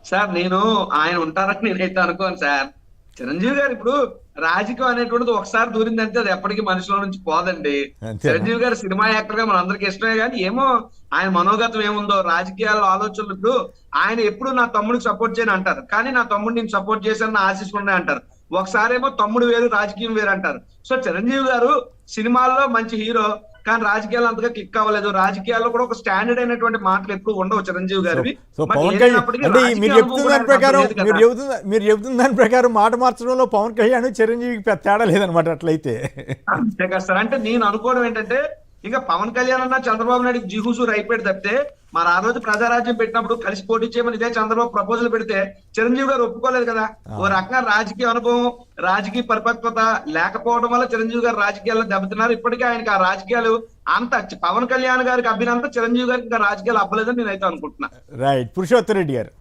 Sir నేను ఆయన ఉంటారని నేనైతే అనుకోను సార్. చిరంజీవి గారు ఇప్పుడు రాజకీయం అనేటువంటిది ఒకసారి దూరిందంటే అది ఎప్పటికీ మనిషిలో నుంచి పోదండి. అంతేనా? చిరంజీవి గారు సినిమా యాక్టర్ గా మనందరికి ఇష్టమే, కానీ ఏమో ఆయన మనోగతం ఏముందో రాజకీయాల ఆలోచనలు. ఇప్పుడు ఆయన ఎప్పుడు నా తమ్ముడికి సపోర్ట్ చేయని అంటారు, కానీ నా తమ్ముడు నేను సపోర్ట్ చేశాను నా ఆశీస్సులు ఉన్నాయి అంటారు. ఒకసారేమో తమ్ముడు వేరు రాజకీయం వేరు అంటారు. సో చిరంజీవి గారు సినిమాల్లో మంచి హీరో, కానీ రాజకీయాలు అంతగా క్లిక్ అవ్వలేదు. రాజకీయాల్లో కూడా ఒక స్టాండర్డ్ అయినటువంటి మాటలు ఎప్పుడు ఉండవు చిరంజీవి గారివి. సో బట్ పవన్ కళ్యాణ్ ఏదైనప్పటికీ అంటే మీరు రాజకీయ చెప్తున్న అనుభవం దాని కూడా ప్రకారం ఆయనకు లేదు కదా. మీరు చెప్తున్న దాని ప్రకారం మాట మార్చడంలో పవన్ కళ్యాణ్ చిరంజీవికి పెద్ద తేడా లేదనమాట అట్లయితే. అంతే కదా సార్. అంటే నేను అనుకోవడం ఏంటంటే, ఇంకా పవన్ కళ్యాణ్ అన్న చంద్రబాబు నాయుడు జిహూసూర్ అయిపోయాడు తప్పితే, మరి ఆ రోజు ప్రజారాజ్యం పెట్టినప్పుడు కలిసి పోటీ చేయమని ఇదే చంద్రబాబు ప్రపోజల్ పెడితే చిరంజీవి గారు ఒప్పుకోలేదు కదా. ఓ రకంగా రాజకీయ అనుభవం, రాజకీయ పరిపక్వత లేకపోవడం వల్ల చిరంజీవి గారు రాజకీయాల్లో దెబ్బతిన్నారు. ఇప్పటికీ ఆయనకి ఆ రాజకీయాలు అంత పవన్ కళ్యాణ్ గారికి అబ్బినంత చిరంజీవి గారికి ఇంకా రాజకీయాలు అవ్వలేదని నేనైతే అనుకుంటున్నా. రైట్. పురుషోత్తమ్ రెడ్డి గారు.